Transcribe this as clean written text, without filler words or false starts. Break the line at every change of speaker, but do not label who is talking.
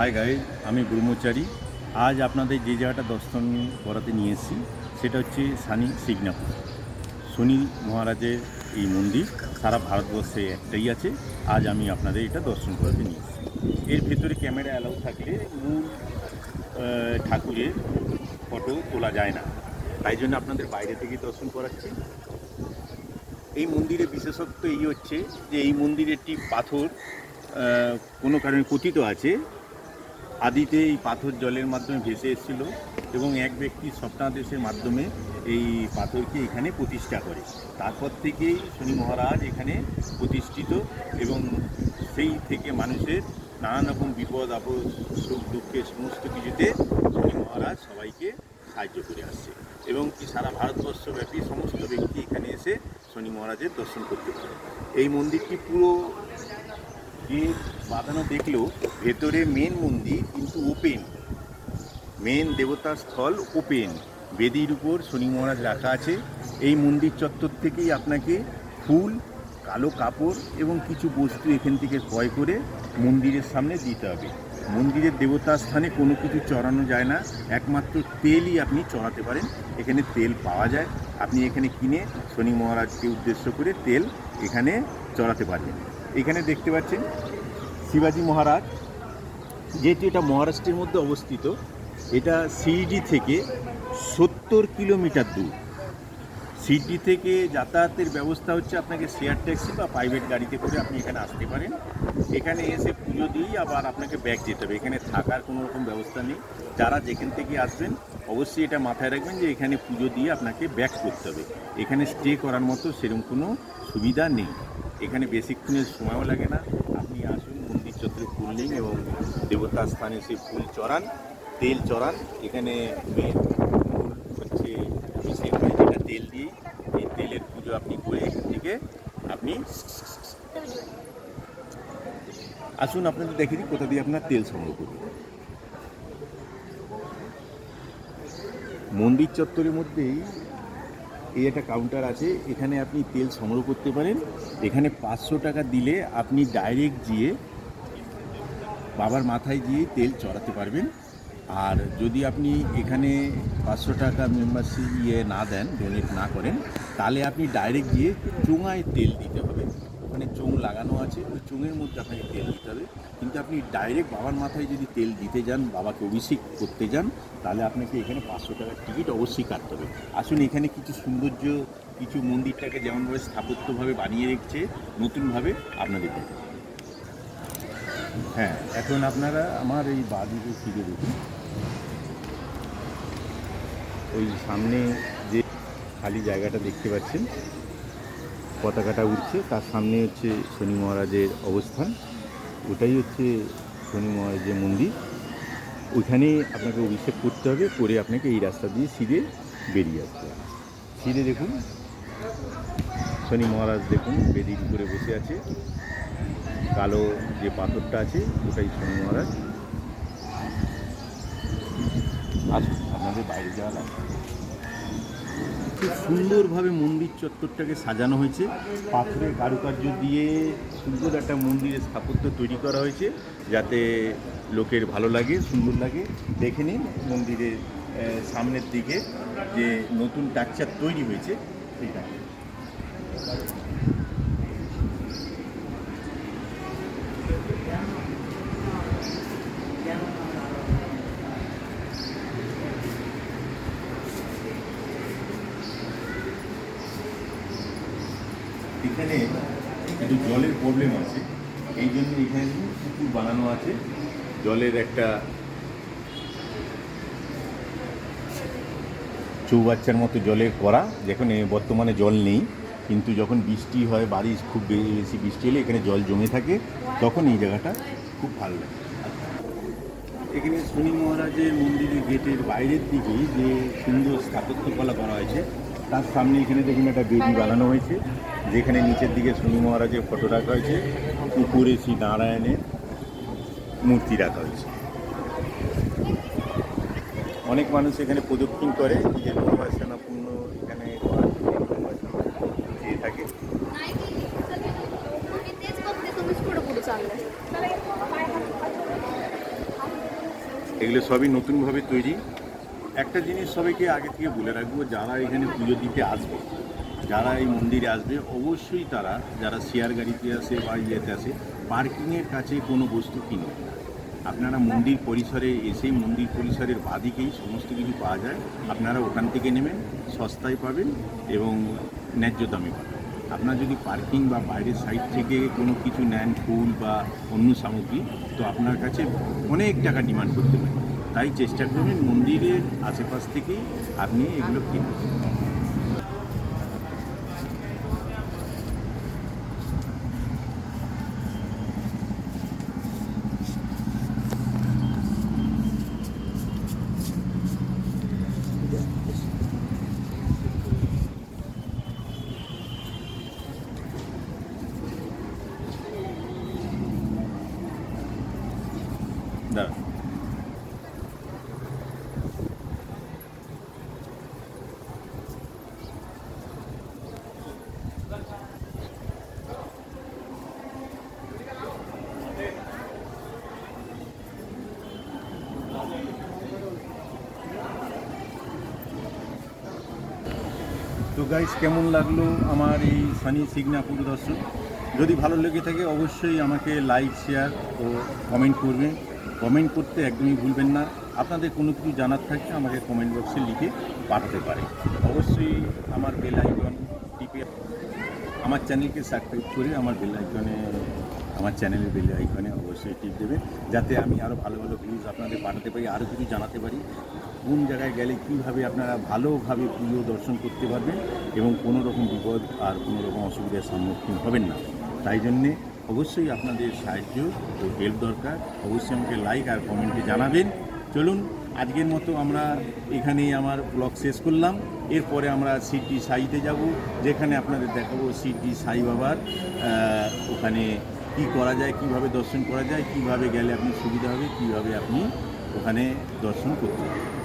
Hi guys, আমি ব্রহ্মচারী। আজ আপনাদের যে জায়গাটা দর্শন করাতে নিয়ে এসেছি সেটা হচ্ছে শনি সিগনাপুর। শনি মহারাজের এই মন্দির সারা ভারতবর্ষে একটাই আছে। আজ আমি আপনাদের এটা দর্শন করাতে নিয়ে এসেছি। এর ভেতরে ক্যামেরা অ্যালাউ থাকলে মূল ঠাকুরের ফটো তোলা যায় না, তাই জন্য আপনাদের বাইরে থেকেই দর্শন করাচ্ছি। এই মন্দিরের বিশেষত্ব এই হচ্ছে যে এই মন্দিরে একটি পাথর কোনো কারণে পতিত আছে। আদিতে এই পাথর জলের মাধ্যমে ভেসে এসেছিল এবং এক ব্যক্তি স্বপ্নাদেশের মাধ্যমে এই পাথরকে এখানে প্রতিষ্ঠা করে। তারপর থেকেই শনি মহারাজ এখানে প্রতিষ্ঠিত এবং সেই থেকে মানুষের নানান রকম বিপদ আপদ সুখ দুঃখের সমস্ত কিছুতে শনি মহারাজ সবাইকে সাহায্য করে আসছে এবং কি সারা ভারতবর্ষব্যাপী সমস্ত ব্যক্তি এখানে এসে শনি মহারাজের দর্শন করতে পারে। এই মন্দিরটি পুরো গেট বাঁধানো দেখলেও ভেতরে মেন মন্দির কিন্তু ওপেন, মেন দেবতার স্থল ওপেন, বেদির উপর শনি মহারাজ রাখা আছে। এই মন্দির চত্বর থেকেই আপনাকে ফুল, কালো কাপড় এবং কিছু বস্তু এখান থেকে ক্রয় করে মন্দিরের সামনে দিতে হবে। মন্দিরের দেবতার স্থানে কোনো কিছু চড়ানো যায় না, একমাত্র তেলই আপনি চড়াতে পারেন। এখানে তেল পাওয়া যায়, আপনি এখানে কিনে শনি মহারাজকে উদ্দেশ্য করে তেল এখানে চড়াতে পারবেন। এখানে দেখতে পাচ্ছেন শিবাজি মহারাজ, যেহেতু এটা মহারাষ্ট্রের মধ্যে অবস্থিত, এটা শিরডি থেকে 70 কিলোমিটার দূর। শিরডি থেকে যাতায়াতের ব্যবস্থা হচ্ছে আপনাকে শেয়ার ট্যাক্সি বা প্রাইভেট গাড়িতে করে আপনি এখানে আসতে পারেন। এখানে এসে পুজো দিয়েই আবার আপনাকে ব্যাক যেতে হবে, এখানে থাকার কোনো রকম ব্যবস্থা নেই। যারা যেখান থেকে আসবেন অবশ্যই এটা মাথায় রাখবেন যে এখানে পুজো দিয়ে আপনাকে ব্যাক করতে হবে। এখানে স্টে করার মতো সেরকম কোনো সুবিধা নেই, এখানে বেশিক্ষণের সময়ও লাগে না। আপনি আসুন, মন্দির চত্বরে ফুল নিন এবং দেবতার স্থানে সে ফুল চড়ান, তেল চড়ান। এখানে মেন মূল হচ্ছে মিশিয়ে হয় যেটা তেল দিয়ে, এই তেলের পুজো আপনি করে এখান থেকে আপনি আসুন। আপনাদের দেখে দিই কোথা দিয়ে আপনার তেল সংগ্রহ করবেন। মন্দির চত্বরের মধ্যেই এই একটা কাউন্টার আছে, এখানে আপনি তেল সংগ্রহ করতে পারেন। এখানে 500 টাকা দিলে আপনি ডাইরেক্ট গিয়ে বাবার মাথায় গিয়ে তেল চড়াতে পারবেন। আর যদি আপনি এখানে 500 টাকা মেম্বারশিপ না দেন, ডোনেট না করেন, তাহলে আপনি ডাইরেক্ট গিয়ে চোঙায় তেল দিতে হবে। ওখানে চোঙ লাগানো আছে, ওই চোঙের মধ্যে আপনাকে তেল দিতে হবে। কিন্তু আপনি ডাইরেক্ট বাবার মাথায় যদি তেল দিতে যান, বাবাকে অভিষেক করতে যান, তাহলে আপনাকে এখানে 500 টাকার টিকিট অবশ্যই কাটতে হবে। আসুন, এখানে কিছু সৌন্দর্য, কিছু মন্দিরটাকে যেমনভাবে স্থাপত্যভাবে বানিয়ে রেখেছে নতুনভাবে আপনাদের দেখে। হ্যাঁ, এখন আপনারা আমার এই বাদিকে ফিরে দেখুন, ওই সামনে যে খালি জায়গাটা দেখতে পাচ্ছেন, পতাকাটা উঠছে, তার সামনে হচ্ছে শনি মহারাজের অবস্থান। ওটাই হচ্ছে শনি মহারাজের মন্দির। ওইখানে আপনাকে অভিষেক করতে হবে, করে আপনাকে এই রাস্তা দিয়ে সিধে বেরিয়ে আসতে হবে। সিধে দেখুন শনি মহারাজ, দেখুন বেদির উপরে বসে আছে, কালো যে পাথরটা আছে ওটাই শনি মহারাজ। আসুন, আপনাদের বাইরে যাওয়া লাগবে। খুব সুন্দরভাবে মন্দির চত্বরটাকে সাজানো হয়েছে, পাথরের কারুকার্য দিয়ে সুন্দর একটা মন্দিরের স্থাপত্য তৈরি করা হয়েছে, যাতে লোকের ভালো লাগে, সুন্দর লাগে। দেখে নিন মন্দিরের সামনের দিকে যে নতুন স্ট্রাকচার তৈরি হয়েছে সেইটা। এখানে একটু জলের প্রবলেম আছে, এই জন্য এখানে পুকুর বানানো আছে। জলের একটা চৌবাচ্চার মতো জলের করা, যেখানে বর্তমানে জল নেই, কিন্তু যখন বৃষ্টি হয়, বারিশ খুব বেশি বৃষ্টি হলে এখানে জল জমে থাকে, তখন এই জায়গাটা খুব ভালো লাগে। এখানে শনি মহারাজের মন্দিরের গেটের বাইরের দিকেই যে সুন্দর স্থাপত্যকলা করা হয়েছে, তার সামনে এখানে দেখুন একটা বেদি বানানো হয়েছে, যেখানে নিচের দিকে শনি মহারাজের ফটো রাখা হয়েছে, উপরে শ্রী নারায়ণের মূর্তি রাখা হয়েছে। অনেক মানুষ এখানে প্রদক্ষিণ করে, নিজের মনোবাসনা পূর্ণ এখানে চেয়ে থাকে। এগুলো সবই নতুনভাবে তৈরি। একটা জিনিস সবাইকে আগে থেকে বলে রাখবো, যারা এখানে পুজো দিতে আসবে, যারা এই মন্দিরে আসবে, অবশ্যই তারা যারা শেয়ার গাড়িতে আসে বা ইয়েতে আসে, পার্কিংয়ের কাছে কোনো বস্তু কিনবেন না। আপনারা মন্দির পরিসরে এসেই মন্দির পরিসরের বাদিকেই সমস্ত কিছু পাওয়া যায়, আপনারা ওখান থেকে নেবেন, সস্তায় পাবেন এবং ন্যায্য দামে পাবেন। আপনার যদি পার্কিং বা বাইরের সাইড থেকে কোনো কিছু নেন, ফুল বা অন্য সামগ্রী, তো আপনার কাছে অনেক টাকা ডিমান্ড করতে পারেন। তাই চেষ্টা করবেন মন্দিরের আশেপাশ থেকেই আপনি এগুলো কিনবেন। দাঁড়ান। তো গাইস, কেমন লাগলো আমার এই সানি সিগনাপুর দর্শন? যদি ভালো লেগে থাকে অবশ্যই আমাকে লাইক, শেয়ার ও কমেন্ট করবেন। কমেন্ট করতে একদমই ভুলবেন না। আপনাদের কোনো কিছু জানার থাকলে আমাকে কমেন্ট বক্সে লিখে পাঠাতে পারেন। অবশ্যই আমার বেল আইকন টিপে আমার চ্যানেলকে সাবস্ক্রাইব করে আমার চ্যানেলের বেল আইকনে অবশ্যই টিপ দেবেন, যাতে আমি আরও ভালো ভালো ভিউজ আপনাদের পাঠাতে পারি, আরও কিছু জানাতে পারি। কোন জায়গায় গেলে কীভাবে আপনারা ভালোভাবে পুজো দর্শন করতে পারবেন এবং কোনো রকম বিপদ আর কোনো রকম অসুবিধার সম্মুখীন হবেন না। তাই জন্যে অবশ্যই আপনাদের সাহায্য ও হেল্প দরকার। অবশ্যই আমাকে লাইক আর কমেন্টে জানাবেন। চলুন, আজকের মতো আমরা এখানেই আমার ব্লগ শেষ করলাম। এরপরে আমরা সিদ্ধি সাইতে যাব, যেখানে আপনাদের দেখাবো সিদ্ধি সাই বাবার ওখানে কি করা যায়, কিভাবে দর্শন করা যায়, কিভাবে গেলে আপনি সুবিধা হবে, কিভাবে আপনি ওখানে দর্শন করতে পারবেন।